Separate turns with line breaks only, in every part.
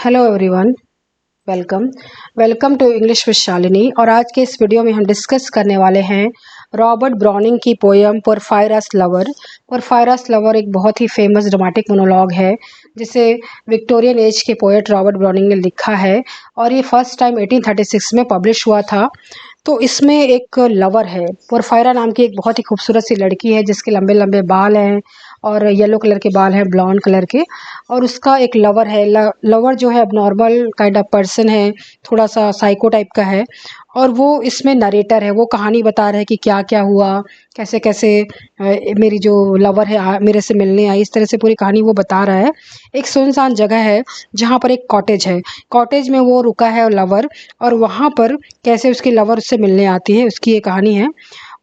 Hello everyone. Welcome welcome to English with Shalini. और आज के इस वीडियो में हम डिस्कस करने वाले हैं रॉबर्ट ब्राउनिंग की पोयम पोरफायरस लवर। पोरफायरस लवर एक बहुत ही फेमस ड्रामेटिक मोनोलॉग है जिसे विक्टोरियन एज के पोएट रॉबर्ट ब्राउनिंग ने लिखा है और ये फर्स्ट टाइम 1836 में पब्लिश हुआ था। तो इसमें एक लवर है, पोरफायरा नाम की एक बहुत ही खूबसूरत सी लड़की है जिसके लंबे लंबे बाल हैं और येलो कलर के बाल हैं, ब्लॉन्ड कलर के। और उसका एक लवर है। लवर जो है अब नॉर्मल काइंड ऑफ पर्सन है, थोड़ा सा साइको टाइप का है। और वो इसमें नरेटर है, वो कहानी बता रहा है कि क्या क्या हुआ, कैसे कैसे मेरी जो लवर है मेरे से मिलने आई, इस तरह से पूरी कहानी वो बता रहा है। एक सुनसान जगह है जहाँ पर एक कॉटेज है, कॉटेज में वो रुका है लवर, और वहाँ पर कैसे उसकी लवर उससे मिलने आती है उसकी ये कहानी है।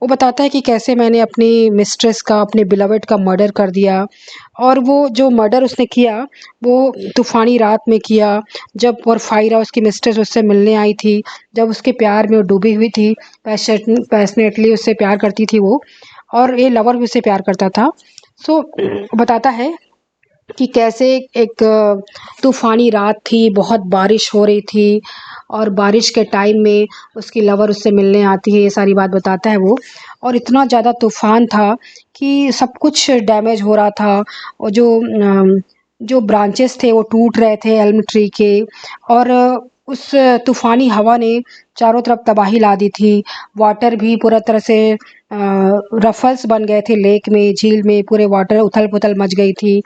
वो बताता है कि कैसे मैंने अपनी मिस्ट्रेस का, अपने बिलवेड का मर्डर कर दिया। और वो जो मर्डर उसने किया वो तूफ़ानी रात में किया, जब पोरफायरा उसकी मिस्ट्रेस उससे मिलने आई थी, जब उसके प्यार में वो डूबी हुई थी, पैशनेटली उससे प्यार करती थी वो, और ये लवर भी उससे प्यार करता था। सो बताता है कि कैसे एक तूफ़ानी रात थी, बहुत बारिश हो रही थी, और बारिश के टाइम में उसकी लवर उससे मिलने आती है, ये सारी बात बताता है वो। और इतना ज़्यादा तूफ़ान था कि सब कुछ डैमेज हो रहा था, और जो ब्रांचेस थे वो टूट रहे थे एल्म ट्री के। और उस तूफ़ानी हवा ने चारों तरफ तबाही ला दी थी। वाटर भी पूरा तरह से रफल्स बन गए थे लेक में, झील में पूरे वाटर उथल पुथल मच गई थी।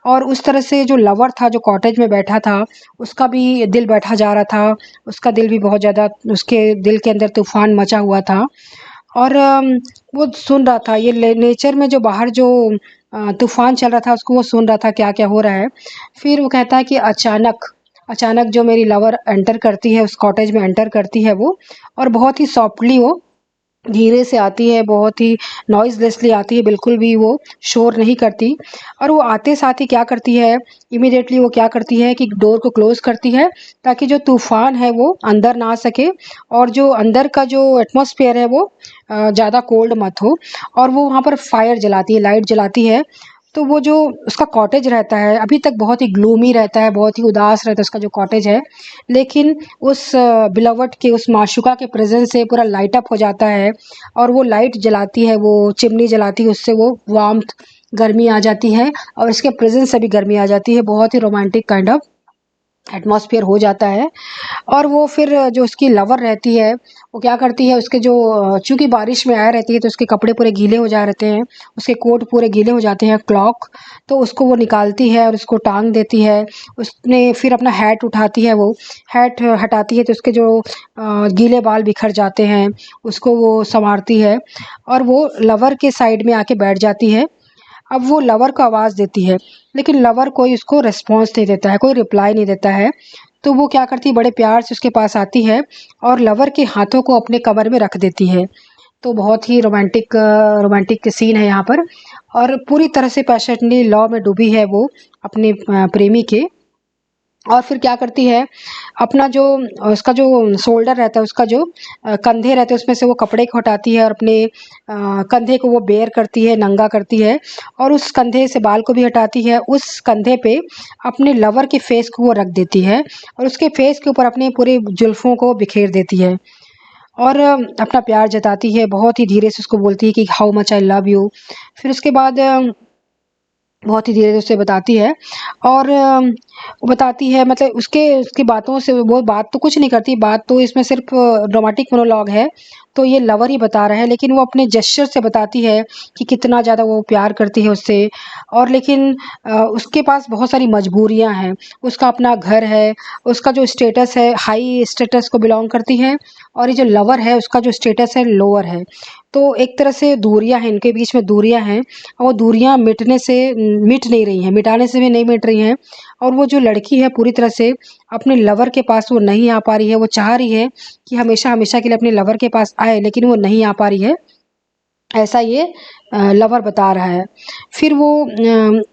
और उस तरह से जो लवर था, जो कॉटेज में बैठा था, उसका भी दिल बैठा जा रहा था। उसका दिल भी बहुत ज़्यादा, उसके दिल के अंदर तूफ़ान मचा हुआ था। और वो सुन रहा था ये नेचर में जो बाहर जो तूफ़ान चल रहा था, उसको वो सुन रहा था क्या क्या हो रहा है। फिर वो कहता है कि अचानक अचानक जो मेरी लवर एंटर करती है, उस कॉटेज में एंटर करती है वो, और बहुत ही सॉफ्टली वो धीरे से आती है, बहुत ही नॉइज़लेसली आती है, बिल्कुल भी वो शोर नहीं करती। और वो आते साथ ही क्या करती है, इमीडिएटली वो क्या करती है कि डोर को क्लोज़ करती है, ताकि जो तूफ़ान है वो अंदर ना आ सके, और जो अंदर का जो एटमॉस्फेयर है वो ज़्यादा कोल्ड मत हो। और वो वहाँ पर फायर जलाती है, लाइट जलाती है। तो वो जो उसका कॉटेज रहता है अभी तक बहुत ही ग्लूमी रहता है, बहुत ही उदास रहता है उसका जो कॉटेज है। लेकिन उस बिलवड के, उस माशूका के प्रेजेंस से पूरा लाइट अप हो जाता है। और वो लाइट जलाती है, वो चिमनी जलाती है, उससे वो वार्मथ, गर्मी आ जाती है, और इसके प्रेजेंस से भी गर्मी आ जाती है। बहुत ही रोमांटिक काइंड ऑफ एटमॉस्फेयर हो जाता है। और वो फिर जो उसकी लवर रहती है वो क्या करती है, उसके जो चूँकि बारिश में आया रहती है तो उसके कपड़े पूरे गीले हो जा रहते हैं, उसके कोट पूरे गीले हो जाते हैं, क्लॉक। तो उसको वो निकालती है और उसको टांग देती है। उसने फिर अपना हैट उठाती है, वो हैट हटाती है तो उसके जो गीले बाल बिखर जाते हैं, उसको वो संवारती है, और वो लवर के साइड में आके बैठ जाती है। अब वो लवर को आवाज़ देती है, लेकिन लवर कोई उसको रिस्पॉन्स नहीं देता है, कोई रिप्लाई नहीं देता है। तो वो क्या करती है, बड़े प्यार से उसके पास आती है और लवर के हाथों को अपने कमर में रख देती है। तो बहुत ही रोमांटिक सीन है यहाँ पर। और पूरी तरह से पैशनेटली लव में डूबी है वो अपने प्रेमी के। और फिर क्या करती है, अपना जो उसका जो शोल्डर रहता है, उसका जो कंधे रहते हैं, उसमें से वो कपड़े को हटाती है और अपने कंधे को वो बेयर करती है, नंगा करती है। और उस कंधे से बाल को भी हटाती है, उस कंधे पे अपने लवर के फेस को वो रख देती है, और उसके फेस के ऊपर अपने पूरे जुल्फ़ों को बिखेर देती है। और अपना प्यार जताती है, बहुत ही धीरे से उसको बोलती है कि how much I love you. फिर उसके बाद बहुत ही धीरे से उसे बताती है। और वो बताती है, मतलब उसके उसकी बातों से वो बात तो कुछ नहीं करती, बात तो इसमें सिर्फ ड्रामेटिक मोनोलॉग है, तो ये लवर ही बता रहा है, लेकिन वो अपने जेस्चर से बताती है कि कितना ज़्यादा वो प्यार करती है उससे। और लेकिन उसके पास बहुत सारी मजबूरियां हैं। उसका अपना घर है, उसका जो स्टेटस है हाई स्टेटस को बिलोंग करती है, और ये जो लवर है उसका जो स्टेटस है लोअर है। तो एक तरह से दूरियां हैं, इनके बीच में दूरियां हैं, और वो दूरियां मिटने से मिट नहीं रही हैं, मिटाने से भी नहीं मिट रही हैं। और वो जो लड़की है पूरी तरह से अपने लवर के पास वो नहीं आ पा रही है, वो चाह रही है कि हमेशा हमेशा के लिए अपने लवर के पास आए, लेकिन वो नहीं आ पा रही है, ऐसा ये लवर बता रहा है। फिर वो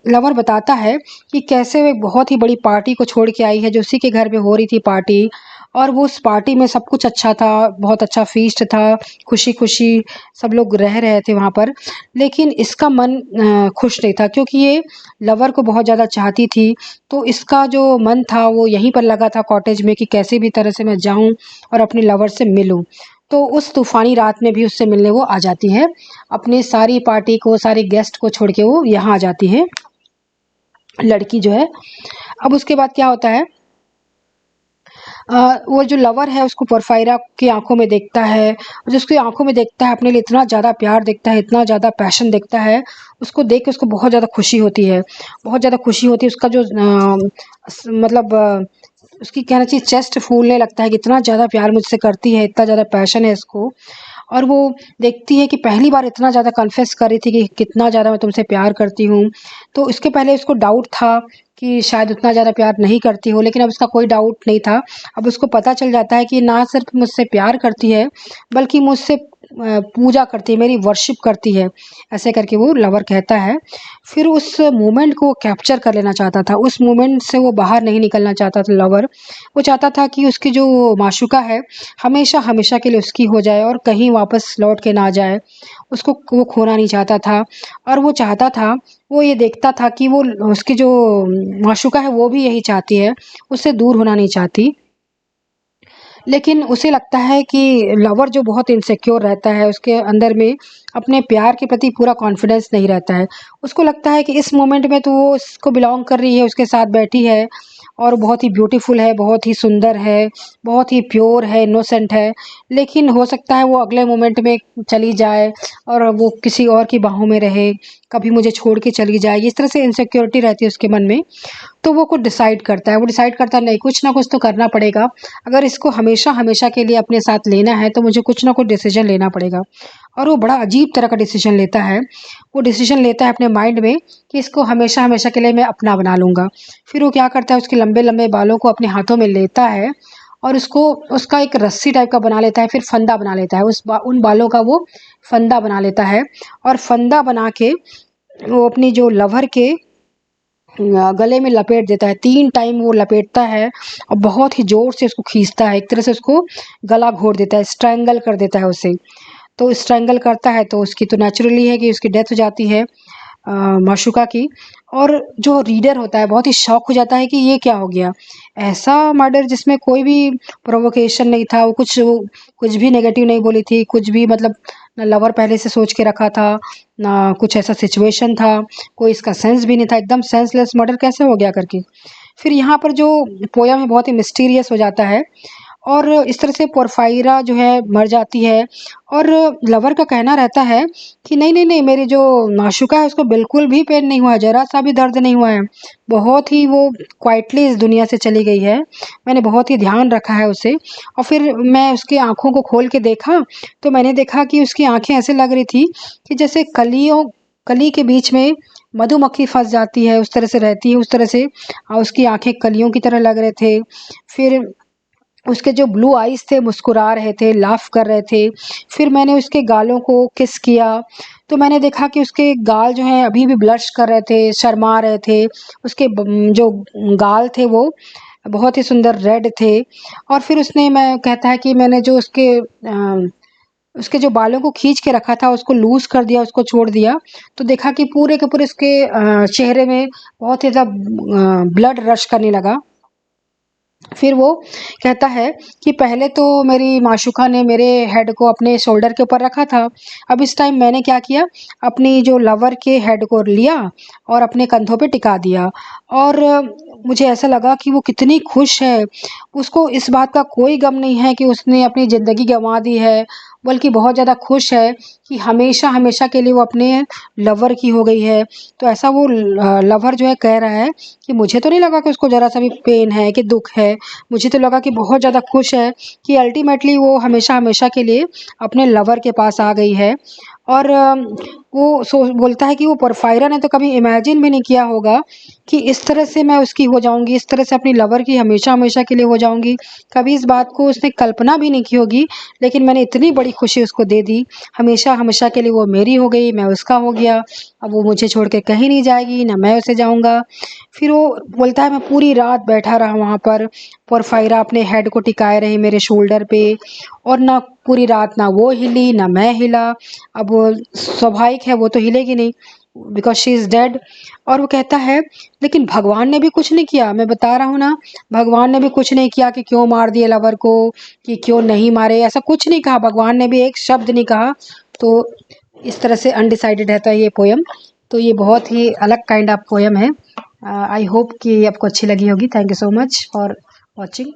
लवर बताता है कि कैसे वो एक बहुत ही बड़ी पार्टी को छोड़ के आई है, जो उसी के घर में हो रही थी पार्टी। और वो उस पार्टी में सब कुछ अच्छा था, बहुत अच्छा फ़ीस्ट था, खुशी-खुशी सब लोग रह रहे थे वहाँ पर। लेकिन इसका मन खुश नहीं था क्योंकि ये लवर को बहुत ज़्यादा चाहती थी, तो इसका जो मन था वो यहीं पर लगा था कॉटेज में कि कैसे भी तरह से मैं जाऊँ और अपने लवर से मिलूँ। तो उस तूफ़ानी रात में भी उससे मिलने वो आ जाती है। अपनी सारी पार्टी को, सारे गेस्ट को छोड़ के वो यहाँ आ जाती है, लड़की जो है। अब उसके बाद क्या होता है, वो जो लवर है उसको पोरफायरा की आँखों में देखता है, और जो उसकी आँखों में देखता है अपने लिए इतना ज़्यादा प्यार देखता है, इतना ज़्यादा पैशन देखता है, उसको देख के उसको बहुत ज़्यादा खुशी होती है। बहुत ज़्यादा खुशी होती है, उसका जो मतलब उसकी कहना चाहिए चेस्ट फूलने लगता है कि इतना ज़्यादा प्यार मुझसे करती है, इतना ज़्यादा पैशन है इसको। और वो देखती है कि पहली बार इतना ज़्यादा कन्फेस कर रही थी कि कितना ज़्यादा मैं तुमसे प्यार करती हूँ। तो इसके पहले उसको डाउट था कि शायद उतना ज़्यादा प्यार नहीं करती हो, लेकिन अब उसका कोई डाउट नहीं था। अब उसको पता चल जाता है कि ना सिर्फ़ मुझसे प्यार करती है, बल्कि मुझसे पूजा करती है, मेरी वर्शिप करती है, ऐसे करके वो लवर कहता है। फिर उस मोमेंट को वो कैप्चर कर लेना चाहता था, उस मोमेंट से वो बाहर नहीं निकलना चाहता था लवर। वो चाहता था कि उसकी जो माशूका है, हमेशा-हमेशा के लिए उसकी हो जाए और कहीं वापस लौट के ना जाए। उसको वो खोना नहीं चाहता था, और वो चाहता था, वो ये देखता था कि वो उसकी जो माशूका है वो भी यही चाहती है, उससे दूर होना नहीं चाहती। लेकिन उसे लगता है कि लवर जो बहुत इनसिक्योर रहता है, उसके अंदर में अपने प्यार के प्रति पूरा कॉन्फिडेंस नहीं रहता है। उसको लगता है कि इस मोमेंट में तो वो उसको बिलॉन्ग कर रही है, उसके साथ बैठी है और बहुत ही ब्यूटीफुल है, बहुत ही सुंदर है, बहुत ही प्योर है, इनोसेंट है। लेकिन हो सकता है वो अगले मोमेंट में चली जाए और वो किसी और की बाहों में रहे, कभी मुझे छोड़ के चली जाए। इस तरह से इनसिक्योरिटी रहती है उसके मन में। तो वो कुछ डिसाइड करता है, वो डिसाइड करता है नहीं, कुछ ना कुछ तो करना पड़ेगा। अगर इसको हमेशा-हमेशा के लिए अपने साथ लेना है तो मुझे कुछ ना कुछ डिसीज़न लेना पड़ेगा। और वो बड़ा अजीब तरह का डिसीज़न लेता है। वो डिसीज़न लेता है अपने माइंड में कि इसको हमेशा-हमेशा के लिए मैं अपना बना लूँगा। फिर वो क्या करता है, उसके लंबे-लंबे बालों को अपने हाथों में लेता है और उसको उसका एक रस्सी टाइप का बना लेता है, फिर फंदा बना लेता है। उन बालों का वो फंदा बना लेता है, और फंदा बना के वो अपनी जो लवर के गले में लपेट देता है। 3 टाइम वो लपेटता है और बहुत ही ज़ोर से उसको खींचता है। एक तरह से उसको गला घोट देता है, स्ट्रैंगल कर देता है उसे। तो स्ट्रैंगल करता है तो उसकी तो नेचुरली है कि उसकी डेथ हो जाती है माशूका की। और जो रीडर होता है बहुत ही शॉक हो जाता है कि ये क्या हो गया? ऐसा मर्डर जिसमें कोई भी प्रोवोकेशन नहीं था, वो कुछ भी नेगेटिव नहीं बोली थी, कुछ भी मतलब ना लवर पहले से सोच के रखा था, ना कुछ ऐसा सिचुएशन था, कोई इसका सेंस भी नहीं था, एकदम सेंसलेस मर्डर कैसे हो गया करके। फिर यहाँ पर जो पोयम है बहुत ही मिस्टीरियस हो जाता है, और इस तरह से पोरफायरा जो है मर जाती है, और लवर का कहना रहता है कि नहीं, मेरी जो माशूका है उसको बिल्कुल भी पेन नहीं हुआ है, ज़रा-सा भी दर्द नहीं हुआ है। बहुत ही वो क्वाइटली इस दुनिया से चली गई है। मैंने बहुत ही ध्यान रखा है उसे, और फिर मैं उसकी आँखों को खोल के देखा, तो मैंने देखा कि उसकी आँखें ऐसे लग रही थी कि जैसे कली के बीच में मधुमक्खी फँस जाती है, उस तरह से रहती है, उस तरह से उसकी आँखें कलियों की तरह लग रहे थे। फिर उसके जो ब्लू आइज़ थे मुस्कुरा रहे थे, लाफ़ कर रहे थे। फिर मैंने उसके गालों को किस किया, तो मैंने देखा कि उसके गाल जो हैं अभी भी ब्लश कर रहे थे, शर्मा रहे थे। उसके जो गाल थे वो बहुत ही सुंदर रेड थे। और फिर मैं कहता है कि मैंने जो उसके जो बालों को खींच के रखा था उसको लूज़ कर दिया, उसको छोड़ दिया। तो देखा कि पूरे के पूरे उसके चेहरे में बहुत ही ज़्यादा ब्लड रश करने लगा। फिर वो कहता है कि पहले तो मेरी माशूका ने मेरे हेड को अपने शोल्डर के ऊपर रखा था। अब इस टाइम मैंने क्या किया, अपनी जो लवर के हेड को लिया और अपने कंधों पे टिका दिया। और मुझे ऐसा लगा कि वो कितनी खुश है। उसको इस बात का कोई गम नहीं है कि उसने अपनी ज़िंदगी गँवा दी है, बल्कि बहुत ज़्यादा खुश है कि हमेशा-हमेशा के लिए वो अपने लवर की हो गई है। तो ऐसा वो लवर जो है कह रहा है कि मुझे तो नहीं लगा कि उसको ज़रा-सा भी पेन है, कि दुःख है। मुझे तो लगा कि बहुत ज़्यादा खुश है कि अल्टीमेटली वो हमेशा-हमेशा के लिए अपने लवर के पास आ गई है। और वो बोलता है कि वो पोरफायरा ने तो कभी इमेजिन भी नहीं किया होगा कि इस तरह से मैं उसकी हो जाऊंगी, इस तरह से अपनी लवर की हमेशा हमेशा के लिए हो जाऊंगी। कभी इस बात को उसने कल्पना भी नहीं की होगी, लेकिन मैंने इतनी बड़ी खुशी उसको दे दी। हमेशा हमेशा के लिए वो मेरी हो गई, मैं उसका हो गया। अब वो मुझे छोड़ के कहीं नहीं जाएगी, ना मैं उसे जाऊंगा। फिर वो बोलता है मैं पूरी रात बैठा रहा वहाँ पर। पोरफायरा अपने हेड को टिकाए रही मेरे शोल्डर पे, और ना पूरी रात ना वो हिली ना मैं हिला। अब वो स्वाभाविक है, वो तो हिलेगी नहीं, बिकॉज शी इज़ डेड। और वो कहता है लेकिन भगवान ने भी कुछ नहीं किया, मैं बता रहा हूँ ना, भगवान ने भी कुछ नहीं किया कि क्यों मार दिए लवर को, कि क्यों नहीं मारे, ऐसा कुछ नहीं कहा, भगवान ने भी एक शब्द नहीं कहा। तो इस तरह से अनडिसाइडेड रहता है ये पोयम। तो ये बहुत ही अलग काइंड ऑफ पोयम है। आई होप कि आपको अच्छी लगी होगी। Thank you so much for watching.